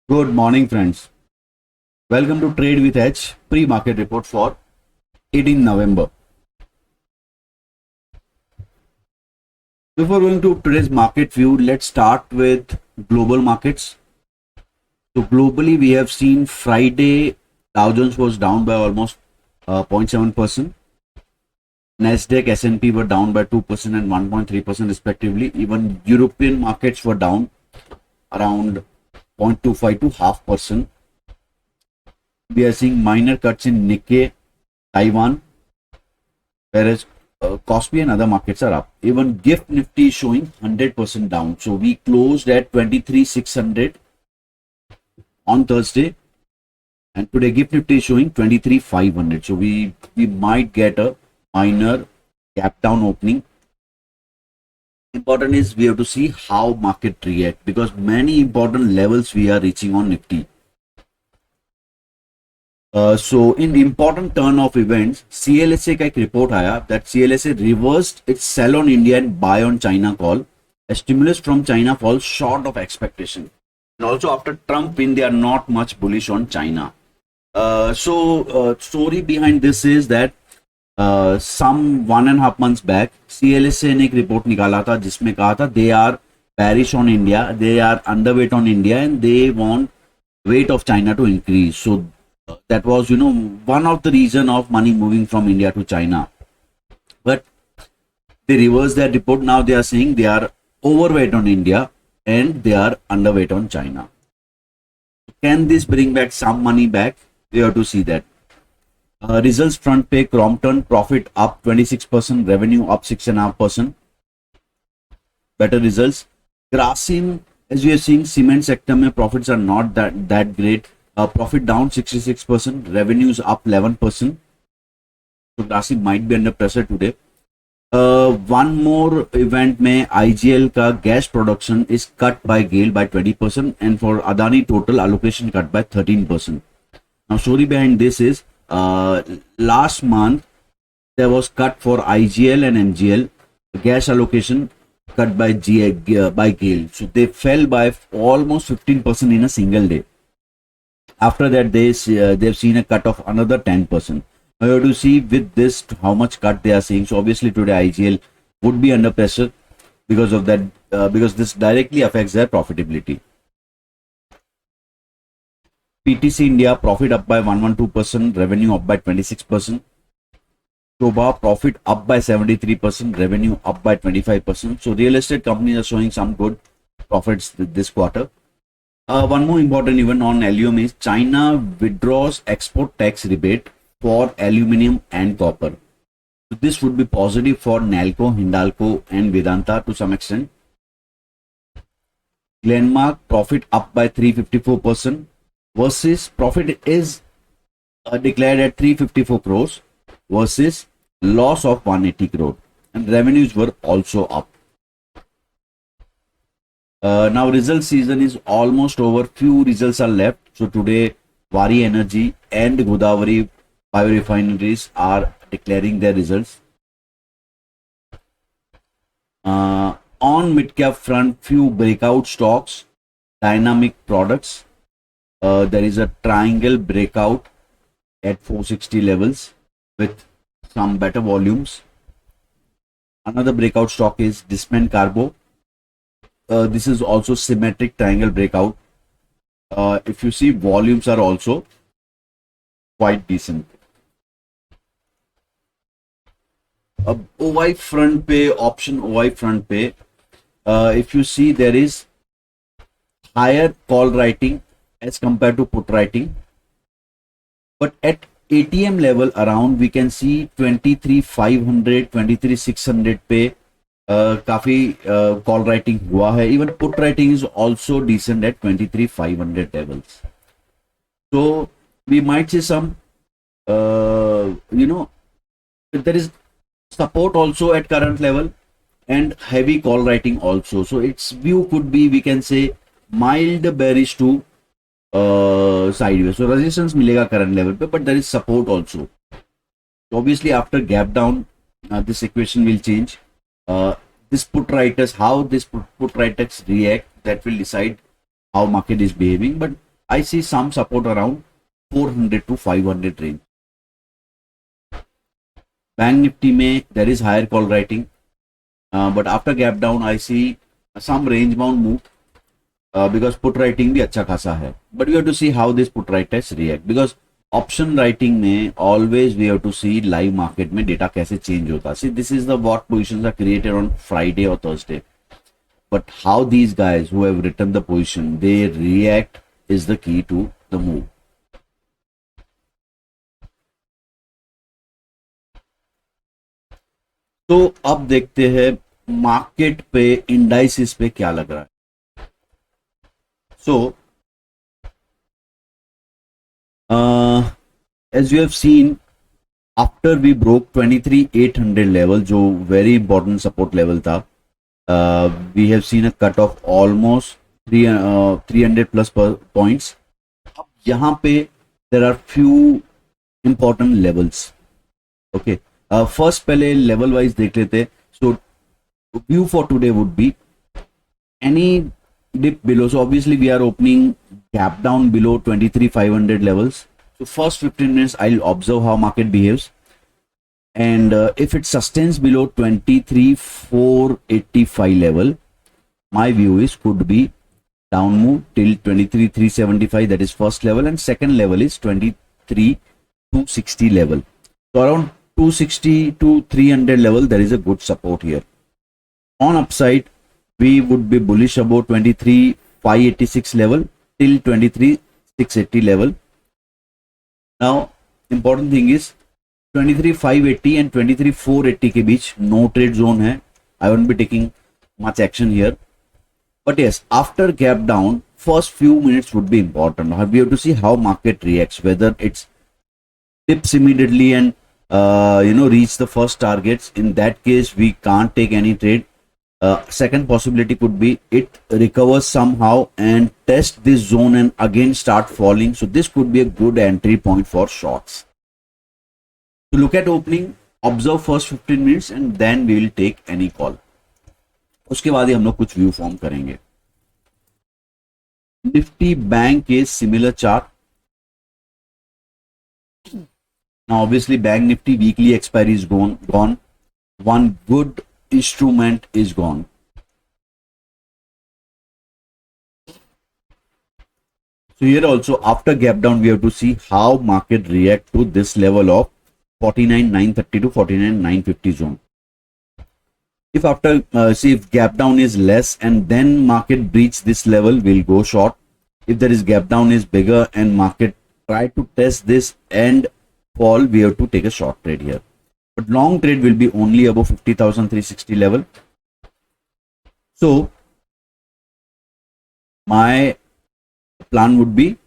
Good morning, friends. Welcome to Trade with H pre-market report for 18 November. Before going to today's market view, let's start with global markets. So globally, we have seen Friday Dow Jones was down by almost 0.7%. Nasdaq, S&P were down by 2% and 1.3% respectively. Even European markets were down around 0.25 to half percent. We are seeing minor cuts in Nikkei, Taiwan, whereas Kospi and other markets are up. Even Gift Nifty is showing 100% down. So we closed at 23,600 on Thursday, and today Gift Nifty is showing 23,500. So we might get a minor gap down opening. Important is we have to see how market react, because many important levels we are reaching on Nifty. So in important turn of events, CLSA का एक report आया that CLSA reversed its sell on India and buy on China call. A stimulus from China falls short of expectation. And also after Trump win, they are not much bullish on China. Story behind this is that some 1.5 months back, CLSA ने एक report निकाला था जिसमें कहा था they are bearish on India, they are underweight on India, and they want weight of China to increase. So that was, one of the reason of money moving from India to China. But they reversed that report. Now they are saying they are overweight on India and they are underweight on China. Can this bring back some money back? We have to see that. Results front pay, Crompton profit up 26%, revenue up 6.5%. Better results. Grasim, as we are seeing, cement sector mein profits are not that great. Profit down 66%, revenues up 11%. So Grasim might be under pressure today. One more event mein IGL ka gas production is cut by GAIL by 20%, and for Adani total allocation cut by 13%. Now story behind this is last month there was cut for IGL and MGL, gas allocation cut by GAIL. So they fell by almost 15% in a single day. After that, they've seen a cut of another 10%. Now you have to see with this how much cut they are seeing. So obviously today IGL would be under pressure because of that, because this directly affects their profitability. PTC India profit up by 112%, revenue up by 26%. Shobha profit up by 73%, revenue up by 25%. So real estate companies are showing some good profits this quarter. One more important event on aluminium is China withdraws export tax rebate for aluminium and copper. So this would be positive for Nalco, Hindalco and Vedanta to some extent. Glenmark profit up by 354% versus profit is declared at 354 crores versus loss of 180 crore, and revenues were also up. Now result season is almost over. Few results are left. So today Vari Energy and Godavari biorefineries are declaring their results. On mid-cap front, few breakout stocks. Dynamic Products. There is a triangle breakout at 460 levels with some better volumes. Another breakout stock is Disman Carbo. This is also symmetric triangle breakout. If you see, volumes are also quite decent. OI front pay, option OI front pay. If you see, there is higher call writing as compared to put writing, but at ATM level around we can see 23,500, 23,600 पे काफी call writing हुआ है. Even put writing is also decent at 23,500 levels. So we might see some there is support also at current level and heavy call writing also. So its view could be, we can say, mild bearish to sideways. So resistance मिलेगा current level पे, but there is support also. So obviously after gap down, this equation will change. This put writers, how this put writers react, that will decide how market is behaving. But I see some support around 400 to 500 range. Bank Nifty में there is higher call writing, but after gap down I see some range bound move, because put writing भी अच्छा खासा है. But we have to see how this put writers react, because option writing में always we have to see live market में data कैसे change होता है. See this is the what positions are created on Friday और Thursday, but how these guys who have written the position they react is the key to the move. तो अब देखते हैं market पे indices पे क्या लग रहा है. सो as you have seen, after we broke 23,800 level, जो very important support level था, we have seen a cut of almost 300 plus points. अब यहाँ पे there are few important levels. Okay, first पहले level wise देख लेते. So view for today would be any dip below. So obviously we are opening gap down below 23,500 levels. So first 15 minutes I'll observe how market behaves, and if it sustains below 23,485 level, my view is could be down move till 23,375. That is first level, and second level is 23,260 level. So around 260 to 300 level there is a good support here. On upside we would be bullish about 23,586 level till 23,680 level. Now important thing is 23,580 and 23,480 के बीच no trade zone है. I won't be taking much action here. But yes, after gap down, first few minutes would be important. We have to see how market reacts, whether it's dips immediately and reach the first targets. In that case, we can't take any trade. Second possibility could be it recovers somehow and test this zone and again start falling. So this could be a good entry point for shorts. To look at opening, observe first 15 minutes and then we will take any call. उसके बाद ही हम लोग कुछ view form करेंगे. Nifty bank के similar chart. Now obviously bank nifty weekly expiry is gone. One good instrument is gone. So here also after gap down we have to see how market react to this level of 49,930 to 49,950 zone. If after see if gap down is less and then market breach this level, we'll go short. If there is gap down is bigger and market try to test this and fall, we have to take a short trade here. But long trade will be only above 50,360 level. So my plan would be,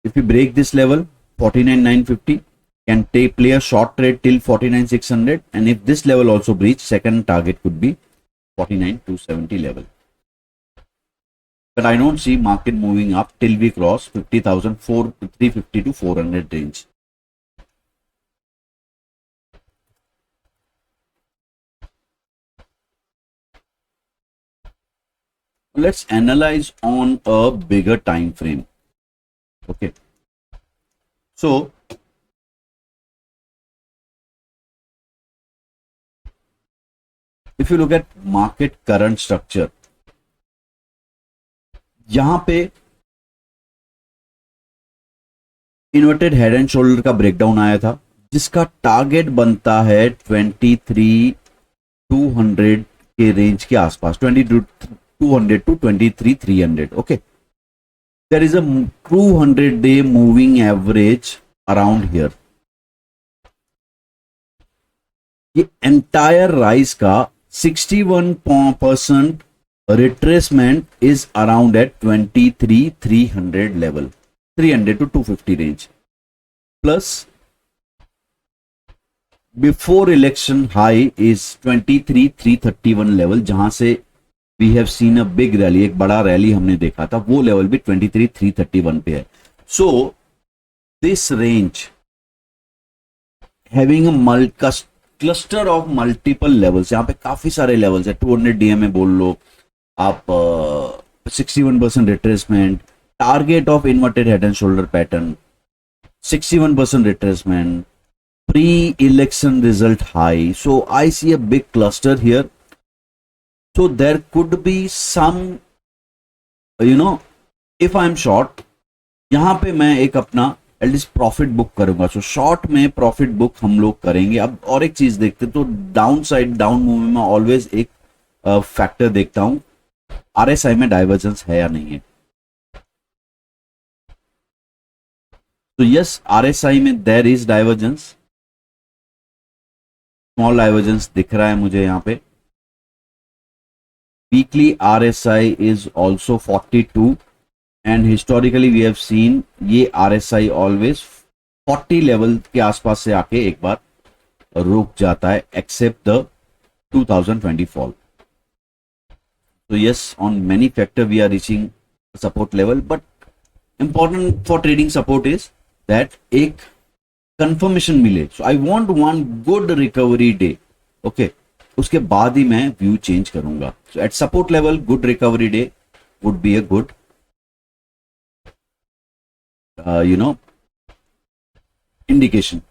if we break this level 49,950, can play a short trade till 49,600, and if this level also breach, second target could be 49,270 level. But I don't see market moving up till we cross 50,350 to 400 range. Let's analyze on a bigger time frame. Okay, so if you look at market current structure, यहां पे inverted head and shoulder का breakdown आया था, जिसका target बनता है 23,200 के range के आसपास, 2200 to 23,300. Okay, there is a 200-day moving average around here. ये एंटायर राइज का 61% retracement is around at 23,300 level, 300 to 250 range. Plus before election high is 23,331 level, जहां से we have seen a big rally, एक बड़ा rally हमने देखा था, वो लेवल भी 23,331 पे है. So this range having a cluster of multiple levels, यहाँ पे काफी सारे levels है. 200 DMA बोल लो आप, 61% retracement, target of inverted head and shoulder pattern, 61% retracement, pre-election result high. So I see a big cluster here. So there could be some, if I'm short, यहाँ पे मैं एक अपना एटलीस्ट प्रॉफिट बुक करूंगा. So short में profit book हम लोग करेंगे. अब और एक चीज देखते, तो डाउन साइड डाउन मूव में ऑलवेज एक फैक्टर देखता हूं, आरएसआई में डाइवर्जेंस है या नहीं है. तो यस, आरएसआई में there is divergence, small divergence दिख रहा है मुझे यहाँ पे. Weekly RSI is also 42 and historically we have seen ये आरएसआई ऑलवेज 40 लेवल के आसपास से आके एक बार रुक जाता है, except the 2020 fall. So yes, on many factor we are reaching support level, but important for trading support is that एक confirmation मिले. So I want one good recovery day. Okay, उसके बाद ही मैं view change करूंगा. So at support level, good recovery day would be a good, indication.